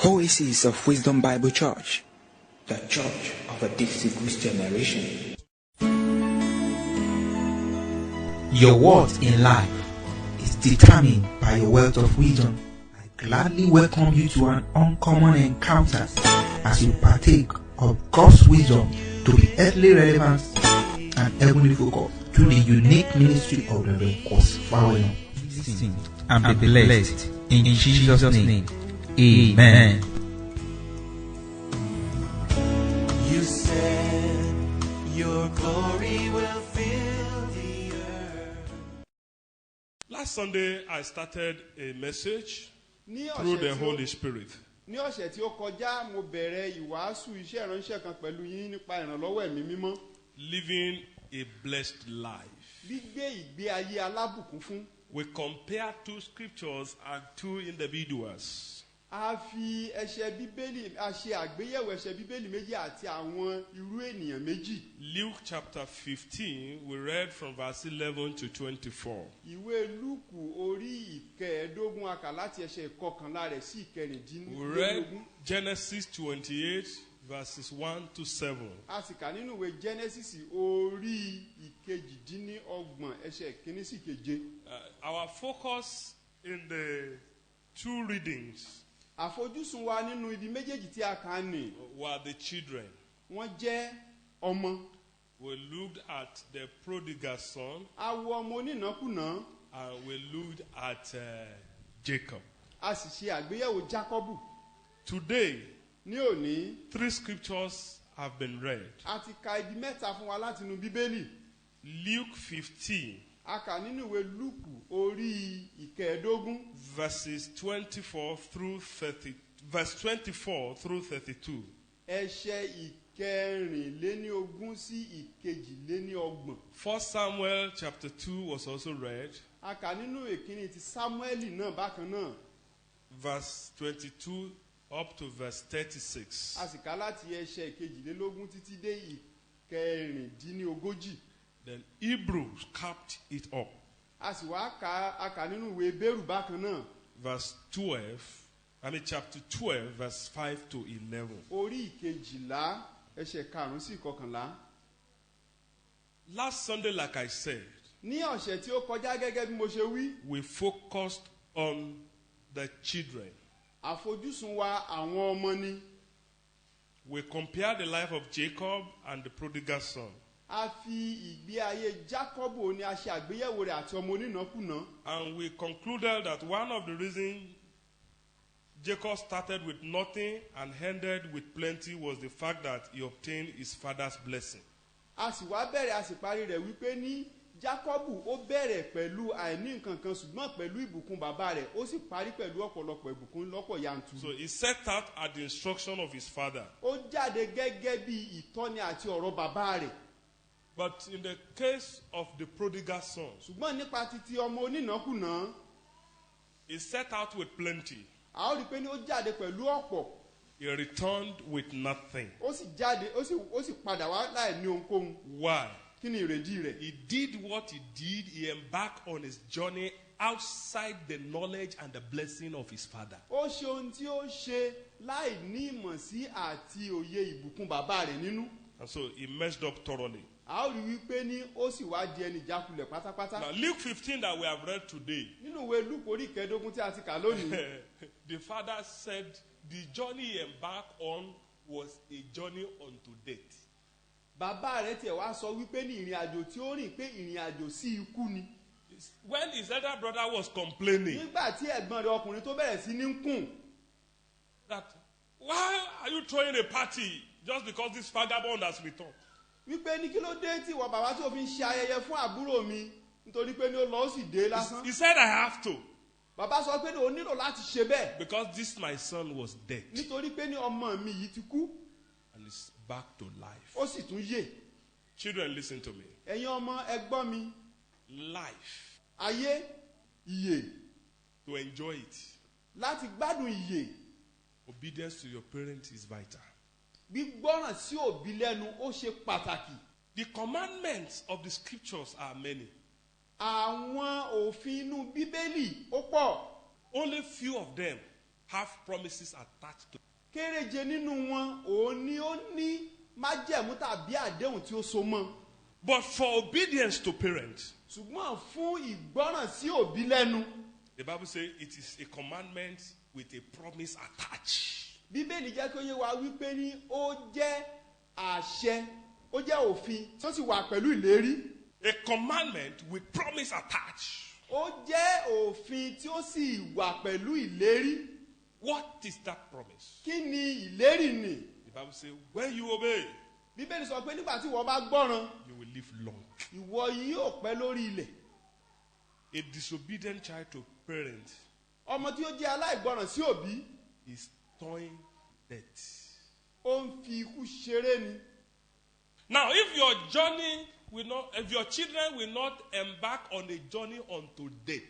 Oasis of Wisdom Bible Church, the church of a distinguished generation. Your worth in life is determined by your wealth of wisdom. I gladly welcome you to an uncommon encounter as you partake of God's wisdom to be earthly relevant and heavenly focused through the unique ministry of the Kosfawen. Listen and be blessed in Jesus' name. Amen. You said your glory will fill the earth. Last Sunday, I started a message through the Holy Spirit. Ní ọ̀sẹ̀ tí ó kọjá mo bẹ̀rẹ̀ ìwàásù iṣẹ́ ìránṣẹ́ kan pẹ̀lú yín nípa ìrànlọ́wọ́ ẹ̀mí mímọ́. Living a blessed life. Gbígbé ìgbé ayé alábùkún fún. We compare two scriptures and two individuals. A fi ẹsẹ̀ Bíbélì a ṣe àgbéyẹ̀wò ẹsẹ̀ Bíbélì méjì àti àwọn irú ènìyàn méjì. Luke chapter 15, we read from verse 11 to 24. Ìwé Lúùkù orí ìkẹẹ̀ẹ́dógún a kà láti ẹsẹ̀ ìkọkànlá rẹ̀ sí ìkẹrìndínlógún. We read Genesis 28, verses 1 to 7. A sì kà nínú ìwé Genesis orí ìkejìdínlọ́gbọ̀n ẹsẹ̀ kìíní sí keje. Our focus in the two readings Àfojúsùn wa nínú ibi méjèèjì tí a kà ní. were the children. Wọ́n jẹ́ ọmọ. We looked at the prodigal son A wo ọmọ onínàkúnà. and we looked at Jacob. A sì ṣe àgbéyẹ̀wò Jákọ́bù. Today, Ní òní, 3 scriptures have been read. a ti ka ibi mẹ́ta fún wa láti inú Bíbélì. Luke 15, A kà nínú ìwé Lúùkù orí ìkẹẹ̀ẹ́dógún. verse 24 through 32. Ẹsẹ̀ ìkẹrìnléníogún sí ìkejìléníọgbọ̀n. 1 Samuel chapter 2 was also read, A kà nínú ìkíní ti Sámúẹ́lì náà bákan náà. verse 22 up to verse 36. A sì kà láti ẹsẹ̀ ìkejìlélógún títí dé ìkẹrìndínlógójì. Then Hebrews capped it up, A sì wá kà nínú ìwé Bérù bákan náà. chapter 12, verse 5 to 11. Orí ìkejìlá ẹsẹ̀ karùn-ún sí ìkọkànlá. Last Sunday, like I said, Ní ọ̀sẹ̀ tí ó kọjá gẹ́gẹ́ bí mo ṣe wí, we focused on the children. àfojúsùn wa àwọn ọmọ ni. We compared the life of Jacob and the prodigal son. A fi ìgbé ayé Jákọ́bù ni a ṣe àgbéyẹ̀wò rẹ̀ àti ọmọ onínàkúnà. And we concluded that one of the reasons Jacob started with nothing and ended with plenty was the fact that he obtained his father's blessing. A sì wá bẹ̀rẹ̀ a sì parí rẹ̀ wípé ní Jákọ́bù ó bẹ̀rẹ̀ pẹ̀lú àìní nǹkan kan ṣùgbọ́n pẹ̀lú ìbùkún bàbá rẹ̀ ó sì parí pẹ̀lú ọ̀pọ̀lọpọ̀ ìbùkún lọ́pọ̀ yanturu. So he set out at the instruction of his father. Ó jáde gẹ́gẹ́ bí ìtọ́ni àti ọ̀rọ̀ bàbá rẹ̀. But in the case of the prodigal son, Ṣùgbọ́n nípa titi ọmọ onínàkúnà, he set out with plenty. a ó rí i pé ní ó jáde pẹ̀lú ọ̀pọ̀. He returned with nothing. Ó sì jáde ó sì padà wá láì ní ohunkóhun. Why? Kí ni ìrèdí rẹ̀? He did what he did. He embarked on his journey outside the knowledge and the blessing of his father. Ó ṣe ohun tí ó ṣe láì ní ìmọ̀ sí àti òye ìbùkún bàbá rẹ̀ nínú. And so he messed up thoroughly. A ó rí wípé ní ó sì wá di ẹni ìjákulẹ̀ pátápátá. Now, Luke 15 that we have read today, Nínú ìwé Lúùkù orí ìkẹẹ̀ẹ́dógún tí a ti kà lónìí, the father said the journey he embarked on was a journey unto death. bàbá rẹ̀ tiẹ̀ wá sọ wípé ní ìrìn àjò tí ó rìn pé ìrìn àjò sí ikú ni. When his elder brother was complaining Nígbà tí ẹ̀gbọ́n rẹ̀ ọkùnrin tó bẹ̀rẹ̀ sí ní kùn that, why are you throwing a party just because this vagabond has returned? wípé ní kí ló dé tí ìwọ bàbá tó fi ń ṣe ayẹyẹ fún àbúrò mi nítorí pé ní ó lọ ó sì dé lásán. He said, I have to, Bàbá sọ pé ní o nílò láti ṣe bẹ́ẹ̀ because this my son was dead nítorí pé ní ọmọ mi yìí ti kú and is back to life. ó sì tún yè. Children, listen to me. Ẹ̀yin ọmọ ẹ gbọ́ mi, Life, ayé ìyè, to enjoy it, láti gbádùn ìyè, obedience to your parents is vital. gbígbọ́ràn sí òbí lẹ́nu ó ṣe pàtàkì. The commandments of the scriptures are many. Àwọn òfin inú Bíbélì ó pọ̀. Only few of them have promises attached to. kéréje nínú wọn òun ni ó ní májẹ̀mú tàbí àdéhùn tí ó so mọ́. But for obedience to parents, ṣùgbọ́n fún ìgbọ́ràn sí òbí lẹ́nu. the Bible says it is a commandment with a promise attached. bíbélì jẹ́ kó yé wa wípé ní ó jẹ́ àṣẹ ó jẹ́ òfin tó sì wà pẹ̀lú ìlérí. A commandment with promise attached. ó jẹ́ òfin tí ó sì wà pẹ̀lú ìlérí. What is that promise? kí ni ìlérí nì? The Bible says when you obey, bíbélì sọ pé nígbà tí ìwọ bá gbọ́ràn you will live long. ìwọ yóò pẹ́ lórí ilẹ̀. A disobedient child to parents ọmọ tí ó jẹ́ aláìgbọràn sí òbí is toying death. ó ń fi ikú ṣeré ni. Now, if your children will not embark on a journey unto death,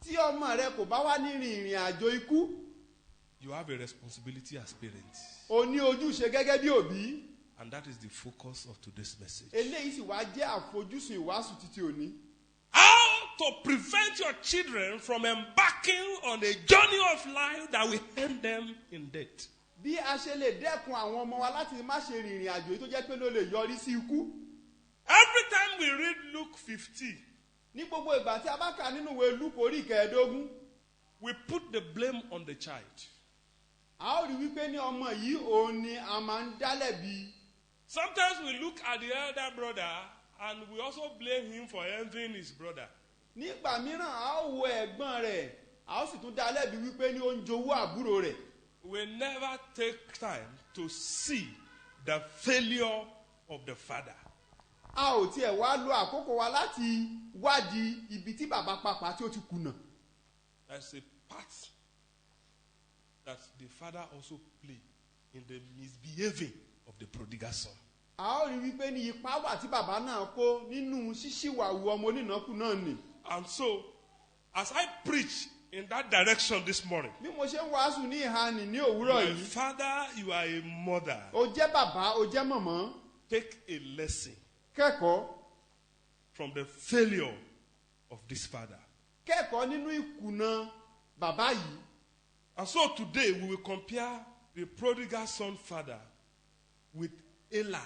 tí ọmọ rẹ kò bá wá ní ìrìn àjò ikú you have a responsibility as parents. o ní ojúṣe gẹ́gẹ́ bí òbí. And that is the focus of today's message. eléyìí sì wá jẹ́ àfojúsùn ìwàásù títí òní. How to prevent your children from embarking on a journey of life that will end them in death. bí a ṣe lè dẹ́kun àwọn ọmọ wa láti má ṣe rìnrìn àjò yìí tó jẹ́ pé ló lè yọrí sí ikú. Every time we read Luke 15, ní gbogbo ìgbà tí a bá kà nínú ìwé Lúùkù orí ìkẹẹ̀ẹ́dógún we put the blame on the child. a ó rí wípé ní ọmọ yìí òun ni a máa ń dálẹ̀bi. Sometimes we look at the elder brother and we also blame him for envying his brother. nígbà mìíràn a ó wo ẹ̀gbọ́n rẹ̀ a ó sì tún dálẹ̀bi wípé ní ó ń jowú àbúrò rẹ̀. We never take time to see the failure of the father. a ò tiẹ̀ wá lo àkókò wa láti wádìí ibi tí bàbá pàpà tí ó ti kùnà. There's a part that the father also played in the misbehaving of the prodigal son. a ó rí wípé ní ipa wà tí bàbá náà kó nínú ṣíṣìwàwù ọmọ onínàkú náà nì. And so, as I preach in that direction this morning, bí mo ṣe ń wàásù ní ìhànì ní òwúrọ̀ you are a yìí father, you are a mother. o jẹ́ bàbá o jẹ́ mọ̀mọ́ Take a lesson kẹ́kọ̀ọ́ from the failure of this father. kẹ́kọ̀ọ́ nínú ìkùnà bàbá yìí. And so today we will compare the prodigal son father with Eli,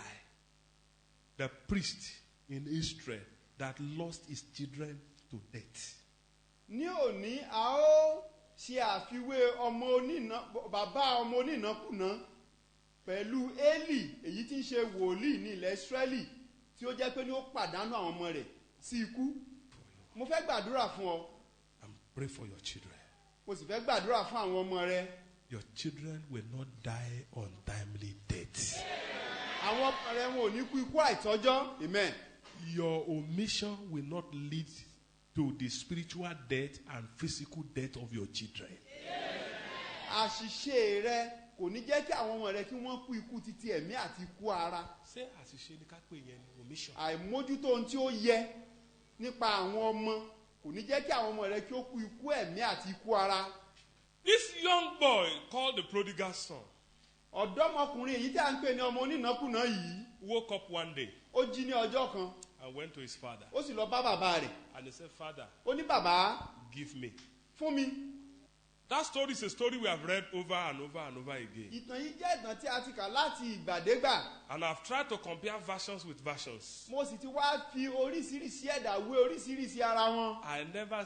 the priest in Israel that lost his children to death. ní òní a ó ṣe àfiwé bàbá ọmọ onínàkúnà pẹ̀lú Élì èyí tí ń ṣe wòlíì ní ilẹ̀ Ísírẹ́lì tí ó jẹ́ pé ní ó pàdánù àwọn ọmọ rẹ̀ sí ikú. mo fẹ́ gbàdúrà fún ọ. And pray for your children. mo sì fẹ́ gbàdúrà fún àwọn ọmọ rẹ. Your children will not die untimely death. àwọn ọmọ rẹ wọn ò ní kú ikú àìtọ́jọ́. Amen. Your omission will not lead to the spiritual death and physical death of your children. àṣìṣe rẹ kò ní jẹ́ kí àwọn ọmọ rẹ kí wọ́n kú ikú títí ẹ̀mí àti ikú ara. Ṣé àṣìṣe ni ká pè yẹn ní omission? àìmójútó ohun tí ó yẹ nípa àwọn ọmọ kò ní jẹ́ kí àwọn ọmọ rẹ kí ó kú ikú ẹ̀mí àti ikú ara. This young boy called the prodigal son ọ̀dọ́mọkùnrin èyí tí a ń pè ní ọmọ onínàkúnà yìí woke up one day ó jí ní ọjọ́ kan and went to his father. ó sì lọ bá bàbá rẹ̀. And he said, Father, ó ní bàbá give me. fún mi. That story is a story we have read over and over and over again. ìtàn yìí jẹ́ ìtàn tí a ti kà láti ìgbàdégbà. And I've tried to compare versions with versions. mo sì ti wá fi oríṣiríṣi ẹ̀dà wé oríṣiríṣi ara wọn. I never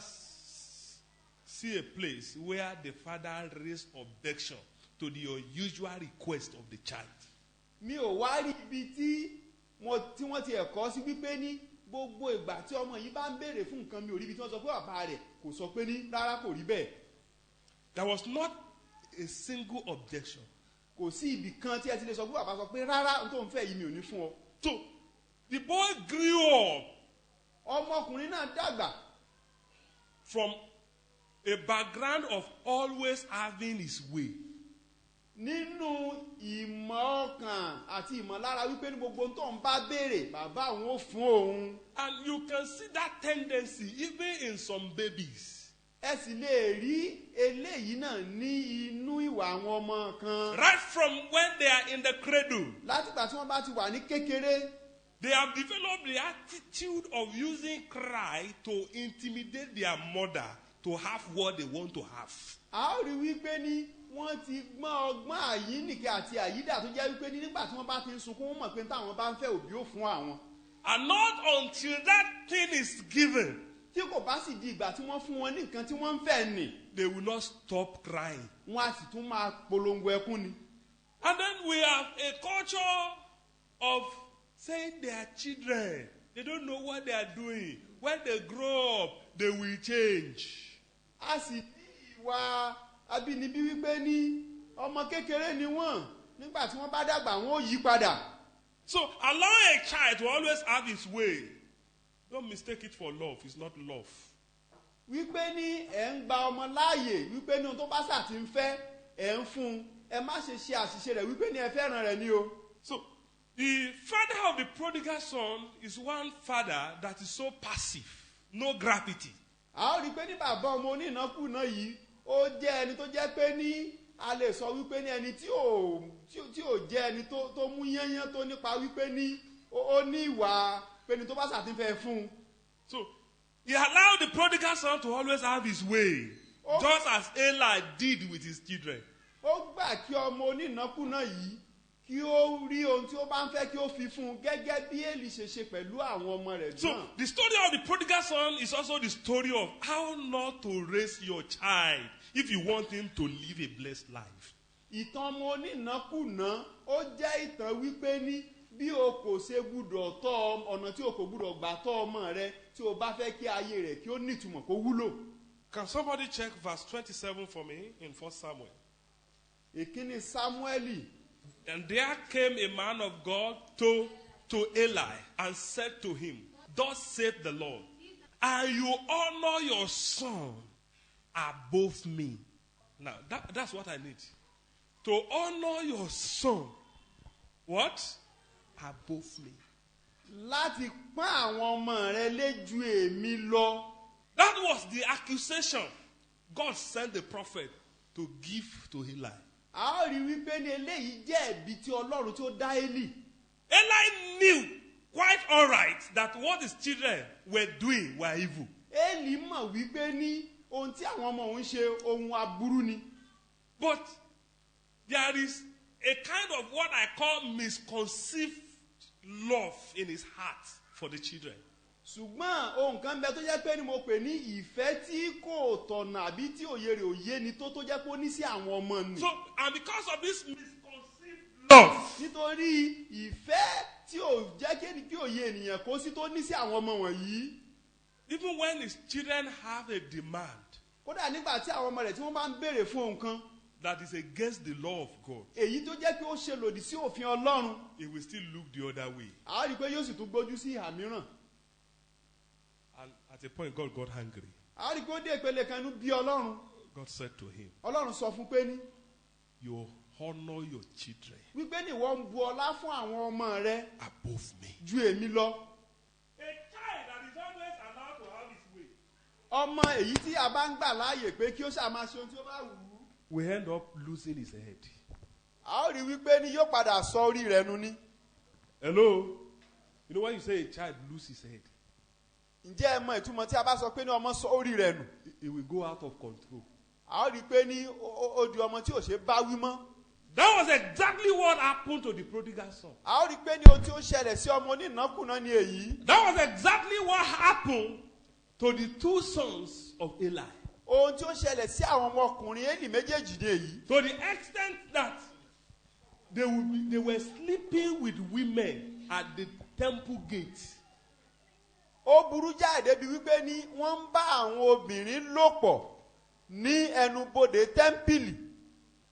see a place where the father raised objection to the unusual request of the child. mi ò wá rí ibi tí wọ́n ti ẹ̀kọ́ sí wípé ní gbogbo ìgbà tí ọmọ yìí bá ń béèrè fún nǹkan mi ò rí ibi tí wọ́n sọ pé bàbá rẹ̀ kò sọ pé ní rárá kò rí bẹ́ẹ̀. There was not a single objection. kò sí ibì kan tí ẹ ti lè sọ pé bàbá sọ pé rárá n tó ń fẹ́ yìí mi ò ní fún ọ. So the boy grew up ọmọkùnrin náà dàgbà from a background of always having his way. nínú ìmọ̀ ọkàn àti ìmọ̀lára wípé ní gbogbo tó ń bá béèrè bàbá òun ó fún òun. And you can see that tendency even in some babies. ẹ sì lè rí eléyìí náà ní inú ìwà àwọn ọmọ kan. Right from when they are in the cradle, látìgbà tí wọ́n bá ti wà ní kékeré they have developed the attitude of using cry to intimidate their mother to have what they want to have. a ó rí wípé ní wọ́n ti gbọ́n ọgbọ́n àyíníkẹ́ àti àyídà tó jẹ́ wípé ní nígbà tí wọ́n bá ti ń sunkún wọ́n mọ̀ pé táwọn bá ń fẹ́ òbí ó fún àwọn. And not until that thing is given, tí kò bá sì di ìgbà tí wọ́n fún wọn ní nǹkan tí wọ́n ń fẹ́ nì. they will not stop crying. wọ́n á sì tún máa polongo ẹkún ni. And then we have a culture of saying they are children. They don't know what they are doing. When they grow up, they will change. a sì ní ìwà abínibí wípé ní ọmọ kékeré ni wọ́n nígbà tí wọ́n bá dàgbà wọ́n ó yí padà. So allow a child to always have his way. Don't mistake it for love. It's not love. wípé ní ẹ̀ ń gba ọmọ láàyè wípé ní ohun tó bá sà ti ń fẹ́ ẹ̀ ń fún un ẹ má ṣe ṣe àṣìṣe rẹ̀ wípé ní ẹ fẹ́ràn rẹ̀ ni o. So the father of the prodigal son is one father that is so passive, no gravity. a ó rí i pé ní bàbá ọmọ onínàkúnà yìí ó jẹ́ ẹni tó jẹ́ pé ní a lè sọ wípé ní ẹni tí ò jẹ́ ẹni tó mú yányán tó nípa wípé ní ó ní ìwà pé ní tó bá ṣàtìfẹ́ fún un. So he allowed the prodigal son to always have his way, just as Eli did with his children. ó gbà kí ọmọ onínàkúnà yìí kí ó rí ohun tí ó bá ń fẹ́ kí ó fi fún un gẹ́gẹ́ bí Élì ṣe ṣe pẹ̀lú àwọn ọmọ rẹ̀ So náà. the story of the prodigal son is also the story of how not to raise your child if you want him to live a blessed life. ìtàn ọmọ onínàkúnà ó jẹ́ ìtàn wípé ní bí o kò ṣe gbúdọ̀ tọ́ ọ̀nà tí o kò gbúdọ̀ gbà tọ́ ọmọ rẹ tí o bá fẹ́ kí ayé rẹ̀ kí ó nítumọ̀ kó wúlò. Can somebody check verse 27 for me in 1 Samuel? ìkíni Sámúẹ́lì. And there came a man of God to Eli and said to him, Thus saith the Lord, and you honor your son above me. Now, that's what I need. To honor your son. What? Above me. láti pọ́n àwọn ọmọ rẹ lé ju èmi lọ. That was the accusation God sent the prophet to give to Eli. a ó rí wípé ní eléyìí jẹ́ ẹ̀bi tí Ọlọ́run tí ó dá Élì. Eli knew quite all right that what his children were doing were evil. Élì mọ̀ wípé ní ohun tí àwọn ọmọ òun ṣe ohun aburú ni. But there is a kind of what I call misconceived love in his heart for the children. ṣùgbọ́n ohun kan bẹ tó jẹ́ pé ni mo pè ní ìfẹ́ tí kò tọ̀nà àbí tí òye rẹ̀ òye ni tó jẹ́ pé ó ní sí àwọn ọmọ nì. So, and because of this misconceived love, nítorí ìfẹ́ tí ò jẹ́ kí òye ènìyàn kó sí tó ní sí àwọn ọmọ wọ̀nyí. even when his children have a demand kódà nígbà tí àwọn ọmọ rẹ̀ tí wọ́n bá ń béèrè fún ohun kan that is against the law of God, èyí tó jẹ́ pé ó ṣe lòdì sí òfin Ọlọ́run, he will still look the other way. a rí i pé yóò sì tún gbójú sí ìhà mìíràn. And at a point, God got angry. a rí i pé ó dé ìpele kan inú bí Ọlọ́run. God said to him, Ọlọ́run sọ fún pé ní You honor your children wípé ní ìwọ ń bu ọlá fún àwọn ọmọ rẹ above me. ju èmi lọ. A child that is always allowed to have his way ọmọ èyí tí a bá ń gbà láàyè pé kí ó ṣáà máa ṣe ohun tí ó bá wù ú. will end up losing his head. a ó rí i wípé ní yóò padà sọ orí rẹ̀ nu ní. Hello? You know when you say a child loses his head, ǹjẹ́ ẹ mọ ìtumọ̀ tí a bá sọ pé ní ọmọ sọ orí rẹ̀ nù? it will go out of control. a ó rí i pé ní ó di ọmọ tí ò ṣe bá wí mọ́. That was exactly what happened to the prodigal son. a ó rí i pé ní ohun tí ó ṣẹlẹ̀ sí ọmọ onínàkúnà ni èyí. That was exactly what happened to the two sons of Eli. ohun tí ó ṣẹlẹ̀ sí àwọn ọmọkùnrin Élì méjèèjì ni èyí. To the extent that they were sleeping with women at the temple gate. ó burú jáde débi wípé ní wọ́n ń bá àwọn obìnrin lò pọ̀ ní ẹnubodè tẹ́ḿpìlì.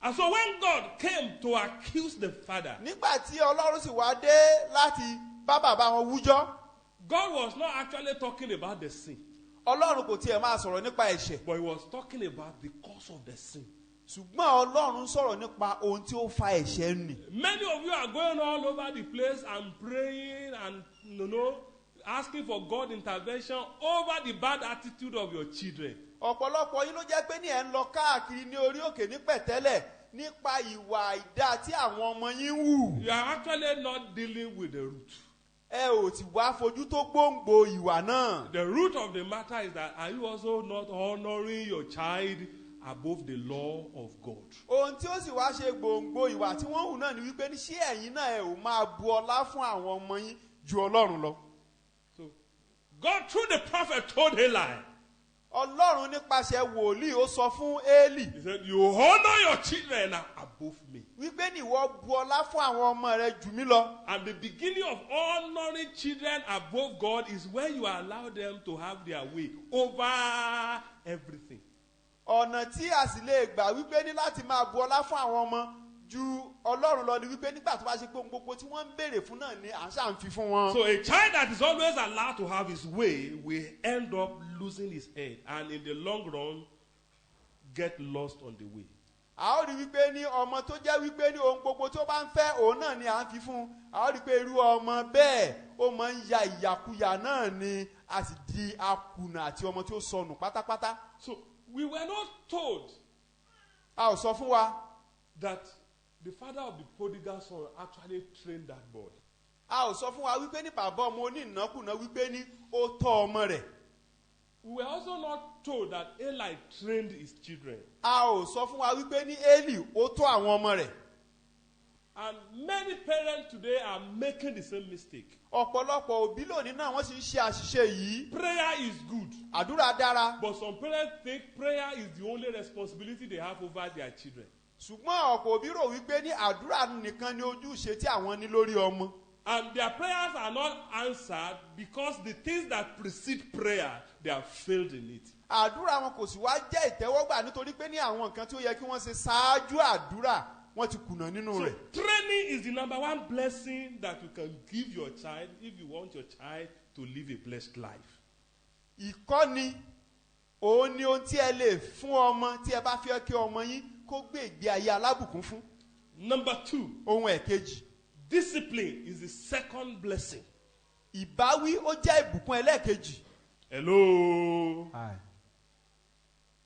And so when God came to accuse the father, nígbà tí Ọlọ́run sì wá dé láti bá bàbá wọn wújọ́, God was not actually talking about the sin, Ọlọ́run kò tiẹ̀ máa sọ̀rọ̀ nípa ẹ̀ṣẹ̀, but he was talking about the cause of the sin. ṣùgbọ́n Ọlọ́run sọ̀rọ̀ nípa ohun tí ó fa ẹ̀ṣẹ̀ nì. Many of you are going all over the place and praying and asking for God intervention over the bad attitude of your children. ọ̀pọ̀lọpọ̀ yín ló jẹ́ pé ní ẹ̀ ń lọ káàkiri ní orí òkè ní pẹ̀tẹ́lẹ̀ nípa ìwà àìdá tí àwọn ọmọ yín ń hù. You are actually not dealing with the root. ẹ ò tí wá fojú tó gbòǹgbò ìwà náà. The root of the matter is that are you also not honoring your child above the law of God? Ohun tí ó sì wá ṣe gbòǹgbò ìwà tí wọ́n hù náà ni wípé ní ṣé ẹ̀yin náà ẹ ò máa bu ọlá fún àwọn ọmọ yín ju Ọlọ́run lọ. So God through the prophet told Eli, Ọlọ́run nípasẹ̀ wòlíì ó sọ fún Élì he said, you honor your children above me. wípé ní ìwọ bu ọlá fún àwọn ọmọ rẹ jù mí lọ. And the beginning of honoring children above God is when you allow them to have their way over everything. Ọ̀nà tí a sì lè gbà wípé ní láti máa bu ọlá fún àwọn ọmọ ju Ọlọ́run lọ ni wípé nígbà tó bá ṣe pé ohun gbogbo tí wọ́n ń béèrè fún náà ni à ń ṣà ń fi fún wọn. So a child that is always allowed to have his way will end up losing his head and in the long run get lost on the way. A ó rí wípé ní ọmọ tó jẹ́ wípé ní ohun gbogbo tó bá ń fẹ́ òun náà ni à ń fi fún. A ó rí pé irú ọmọ bẹ́ẹ̀ ó máa ń ya ìyàkuyà náà ni a sì di akùnà àti ọmọ tí ó sọnù pátápátá. So we were not told A ò sọ fún wa that the father of the prodigal son actually trained that boy. a ò sọ fún wa wípé ní bàbá ọmọ onínàkúnà wípé ní ó tọ́ ọmọ rẹ̀. We were also not told that Eli trained his children. A ò sọ fún wa wípé ní Élì ó tọ́ àwọn ọmọ rẹ̀. And many parents today are making the same mistake. Ọ̀pọ̀lọpọ̀ òbí lónìí náà wọ́n sì ń ṣe àṣìṣe yìí. Prayer is good, Àdúrà dára. but some parents think prayer is the only responsibility they have over their children. Ṣùgbọ́n ọ̀pọ̀ òbí rò wípé ní àdúrà nìkan ni ojúṣe tí àwọn ní lórí ọmọ. And their prayers are not answered because the things that precede prayer, they have failed in it. Àdúrà wọn kò sì wá jẹ́ ìtẹ́wọ́gbà nítorí pé ní àwọn nǹkan tí ó yẹ kí wọ́n ṣe ṣáájú àdúrà wọ́n ti kùnà nínú So rẹ̀. training is the number one blessing that you can give your child if you want your child to live a blessed life. Ìkọ́ni òun ni ohun tí ẹ lè fún ọmọ tí ẹ bá fẹ́ kí ọmọ yín kó gbé ìgbé ayé alábùkún fún. Number two, Ohun ẹ̀kejì, discipline is the second blessing. ìbáwí ó jẹ́ ìbùkún ẹlẹ́ẹ̀kejì. Hello.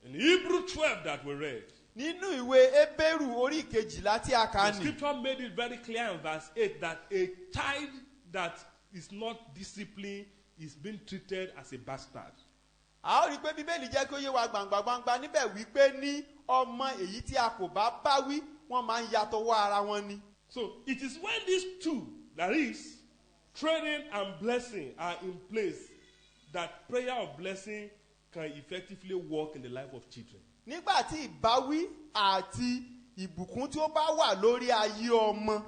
In Hebrew 12 that we read, Nínú ìwé Hébérù orí ìkejìlá tí a kà the ní. scripture made it very clear in verse 8 that a child that is not disciplined is being treated as a bastard. A ó rí i pé Bíbélì jẹ́ kí ó yé wa gbangba níbẹ̀ wípé ní ọmọ èyí tí a kò bá báwí wọ́n máa ń yàtọ̀wọ́ ara wọn ni. So it is when these two, that is, training and blessing, are in place that prayer of blessing can effectively work in the life of children. Nígbà tí ìbáwí àti ìbùkún tí ó bá wà lórí ayé ọmọ,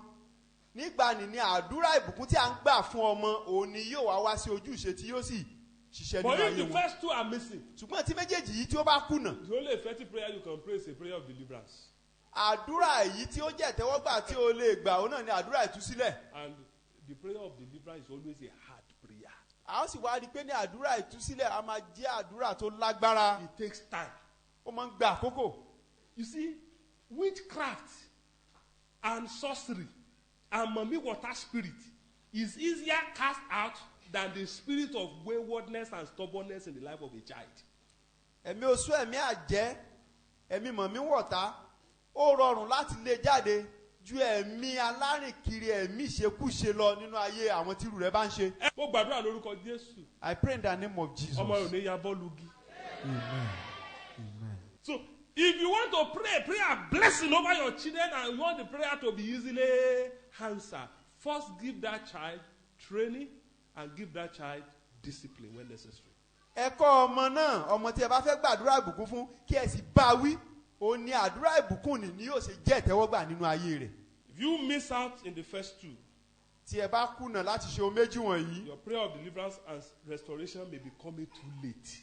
nígbà ní àdúrà ìbùkún tí a ń gbà fún ọmọ òun ni yóò wá sí ojúṣe tí yóò sì ṣiṣẹ́ But nínú if ayé the wọn. first two are missing, Ṣùgbọ́n tí méjèèjì yìí tí ó bá kùnà, the only effective prayer you can pray is a prayer of deliverance. àdúrà èyí tí ó jẹ́ ìtẹ́wọ́gbà tí ó lè gbà òun náà ni àdúrà ìtúsílẹ̀. And the prayer of deliverance is always a hard prayer. A ó sì wá rí i pé ní àdúrà ìtúsílẹ̀ a máa jẹ́ àdúrà tó lágbára. It takes time. Ó máa ń gba àkókò. You see, witchcraft and sorcery and mommy water spirit is easier cast out than the spirit of waywardness and stubbornness in the life of a child. Ẹ̀mí oṣù ẹ̀mí àjẹ́ ẹ̀mí mọ̀mí wọ̀tá ó rọrùn láti lé jáde ju ẹ̀mí alárìnkiri ẹ̀mí ìṣekúṣe lọ nínú ayé àwọn tí irú rẹ̀ bá ń ṣe. Mo gbàdúrà lórúkọ Jésù. I pray in the name of Jesus. Ọmọ yóò ní ya bọ́ọ̀lù gi. Amen. So if you want to pray a blessing over your children and you want the prayer to be easily answered, first give that child training and give that child discipline when necessary. Ẹ kọ́ ọmọ náà, ọmọ tí ẹ bá fẹ́ gbàdúrà ìbùkún fún kí ẹ sì bá wí, òun ni àdúrà ìbùkún ni yóò ṣe jẹ́ ìtẹ́wọ́gbà nínú ayé rẹ̀. If you miss out in the first two, Tí ẹ bá kùnà láti ṣe ohun méjì wọ̀nyí, your prayer of deliverance and restoration may be coming too late.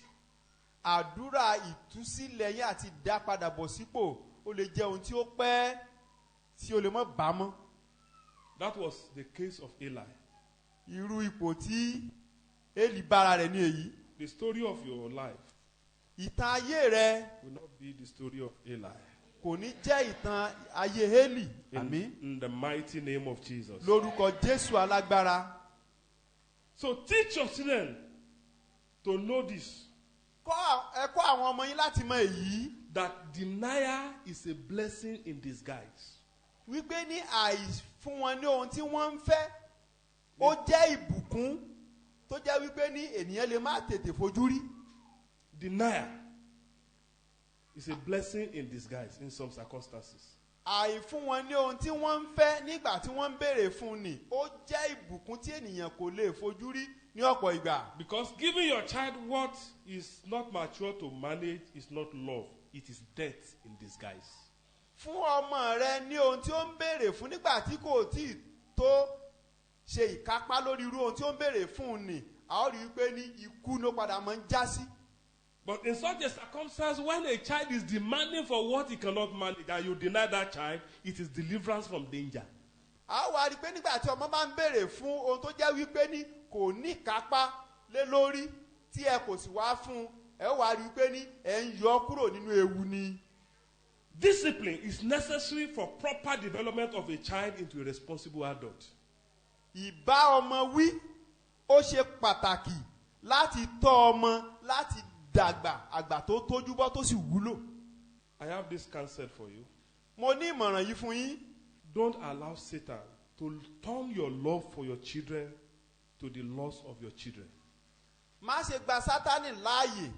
àdúrà ìtúsílẹ̀ yín àti ìdápadàbọ̀ sípò ó lè jẹ́ ohun tí ó pẹ́ tí ó lè mọ́ bá mọ́. That was the case of Eli. Irú ipò tí Élì bára rẹ̀ ní èyí. The story of your life Ìtàn ayé rẹ̀ will not be the story of Eli. kò ní jẹ́ ìtàn ayé Élì. Àmín. In the mighty name of Jesus. Lórúkọ Jésù alágbára. So teach your children to know this, Ẹ kọ́ àwọn ọmọ yín láti mọ èyí. that denial is a blessing in disguise. Wípé ní àìfún wọn ní ohun tí wọ́n ń fẹ́ ó jẹ́ ìbùkún tó jẹ́ wípé ní ènìyàn lè má tètè fojú rí. Denial is a blessing in disguise in some circumstances. Àìfún wọn ní ohun tí wọ́n ń fẹ́ nígbà tí wọ́n ń béèrè fún ni ó jẹ́ ìbùkún tí ènìyàn kò lè fojú rí ní ọ̀pọ̀ ìgbà. Because giving your child what is not mature to manage is not love, it is death in disguise. Fún ọmọ rẹ ní ohun tí ó ń béèrè fún nígbà tí kò tí ì tó ṣe ìkápá lórí irú ohun tí ó ń béèrè fún ni a ó rí i pé ní ikú ló padà máa ń já sí. But in such a circumstance, when a child is demanding for what he cannot manage and you deny that child, it is deliverance from danger. A wá rí i pé nígbà tí ọmọ bá ń béèrè fún ohun tó jẹ́ wípé ní kò ní ìkápá lé lórí tí ẹ kò sì wá fún ẹ wá rí i pé ní ẹ ń yọ kúrò nínú ewu ni. Discipline is necessary for proper development of a child into a responsible adult. Ìbá ọmọ wí ó ṣe pàtàkì láti tọ́ ọmọ láti dàgbà àgbà tó tójú bọ́ tó sì wúlò. I have this counsel for you. Mo ní ìmọ̀ràn yìí fún yín. Don't allow Satan to turn your love for your children to the loss of your children. Má ṣe gba Sátánì láàyè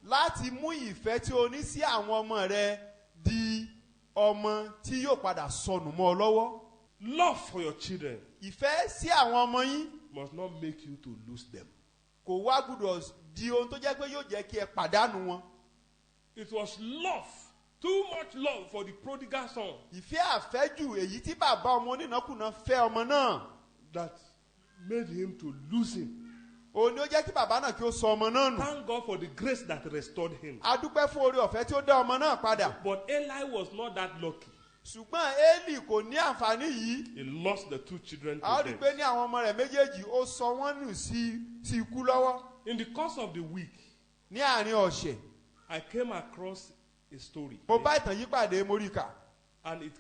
láti mú ìfẹ́ tí o ní sí àwọn ọmọ rẹ di ọmọ tí yóò padà sọnù mọ́ ọ lọ́wọ́. Love for your children Ìfẹ́ sí àwọn ọmọ yín must not make you to lose them. kò wá gbúdọ̀ di ohun tó jẹ́ pé yóò jẹ́ kí ẹ pàdánù wọn. It was love, too much love for the prodigal son Ìfẹ́ àfẹ́jù èyí tí bàbá ọmọ onínàkúnà fẹ́ ọmọ náà that made him to lose him. òun ni ó jẹ́ kí bàbá náà kí ó sọ ọmọ náà nù. Thank God for the grace that restored him. A dúpẹ́ fún oore ọ̀fẹ́ tí ó dá ọmọ náà padà. But Eli was not that lucky. Ṣùgbọ́n Élì kò ní àǹfààní yìí. He lost the two children A ó to rí i pé death. ní àwọn ọmọ rẹ̀ méjèèjì ó sọ wọ́n nù sí ikú lọ́wọ́. In the course of the week, Ní àárín ọ̀sẹ̀ I came across a story. mo bá ìtàn yí pàdé Móríkà. And it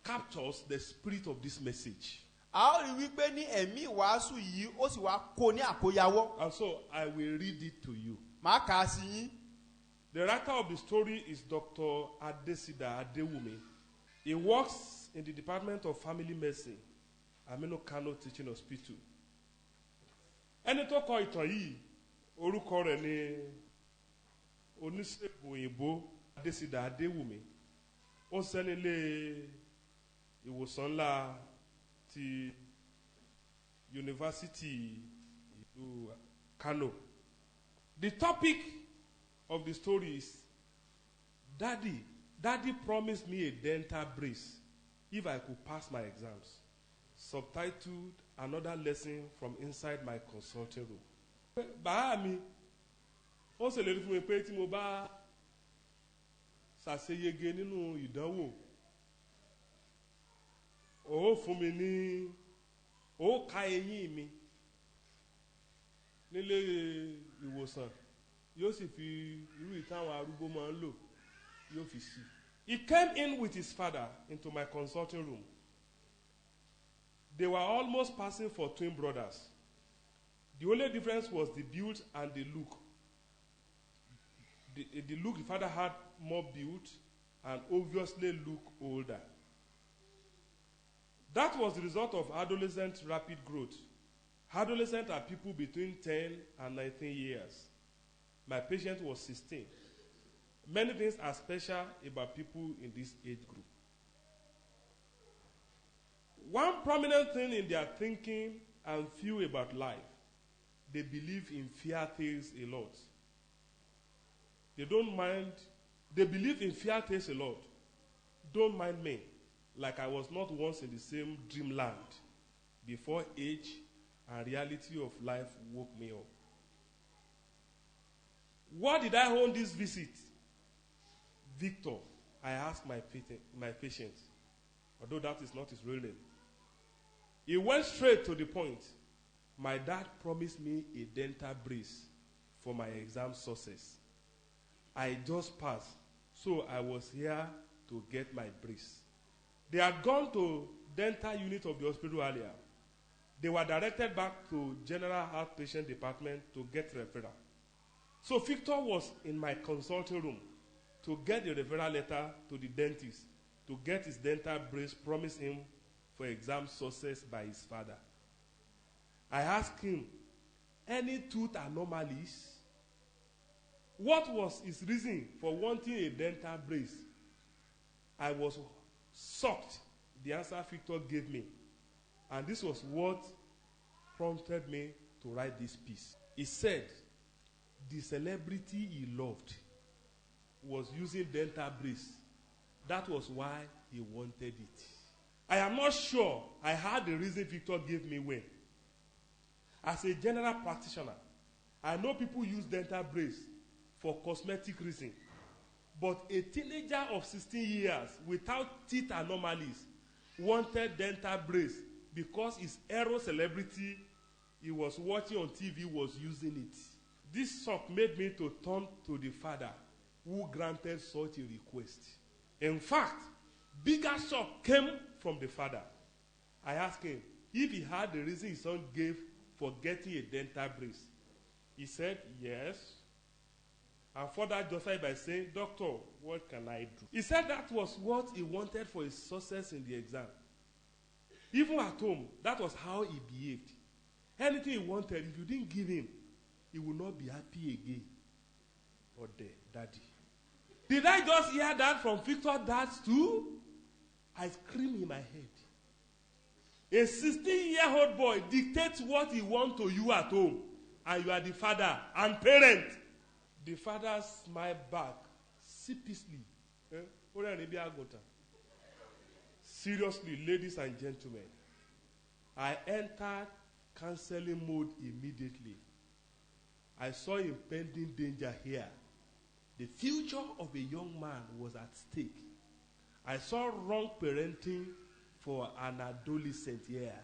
captures the spirit of this message. A ó rí i wípé ní ẹ̀mí ìwàásù yìí ó sì wá kó ní àkóyawọ́. And so I will read it to you. Màá kà á sí yín. The writer of the story is Dr. Adesida Adewumi. He works in the Department of Family Medicine, Aminu Kano Teaching Hospital. Ẹni tó kọ ìtàn yìí, orúkọ rẹ̀ ni oníṣègùn òyìnbó Adesida Adewumi. Ó ń ṣiṣẹ́ nílé ìwòsàn ńlá ti Yunifásítì ìlú Kano. The topic of the story is Daddy promised me a dental brace if I could pass my exams. Subtitled Another Lesson from Inside My Consulting Room. Bàá mi, ó ṣèlérí fún mi pé tí mo bá ṣàṣeyege nínú ìdánwò, ó fún mi ní, ó ka eyín mi nílé ìwòsàn, yóò sì fi irú ìtàwọn arúgbó máa ń lò, yóò fi sí. He came in with his father into my consulting room. They were almost passing for twin brothers. The only difference was the build and the look. The look, the father had more build and obviously looked older. That was the result of adolescent rapid growth. Adolescents are people between 10 and 19 years. My patient was 16. Many things are special about people in this age group. One prominent thing in their thinking and view about life, they believe in fairy tales a lot. They believe in fairy tales a lot. Don't mind me, like I was not once in the same dreamland before age and reality of life woke me up. What did I own this visit? Victor, I asked my patient, although that is not his real name. He went straight to the point. My dad promised me a dental brace for my exam success. I just passed, so I was here to get my brace. They had gone to dental unit of the hospital earlier. They were directed back to general outpatient department to get referral. So Victor was in my consulting room to get the referral letter to the dentist to get his dental brace promised him for exam success by his father. I asked him, any tooth anomalies? What was his reason for wanting a dental brace? I was shocked the answer Victor gave me. And this was what prompted me to write this piece. He said the celebrity he loved was using dental brace. That was why he wanted it. I am not sure I had the reason Victor gave me when. As a general practitioner, I know people use dental brace for cosmetic reasons. But a teenager of 16 years without teeth anomalies wanted dental brace because his hero celebrity he was watching on TV was using it. This shock made me to turn to the father who granted such a request. In fact, bigger shock came from the father. I asked him if he had the reason his son gave for getting a dental brace. He said, yes. And further justified by saying, doctor, what can I do? He said that was what he wanted for his success in the exam. Even at home, that was how he behaved. Anything he wanted, if you didn't give him, he would not be happy again. Or daddy. Did I just hear that from Victor dads too? I screamed in my head. A 16-year-old boy dictates what he wants to you at home, and you are the father and parent. The father smiled back sheepishly. Seriously, ladies and gentlemen, I entered counseling mode immediately. I saw impending danger here. The future of a young man was at stake. I saw wrong parenting for an adolescent here.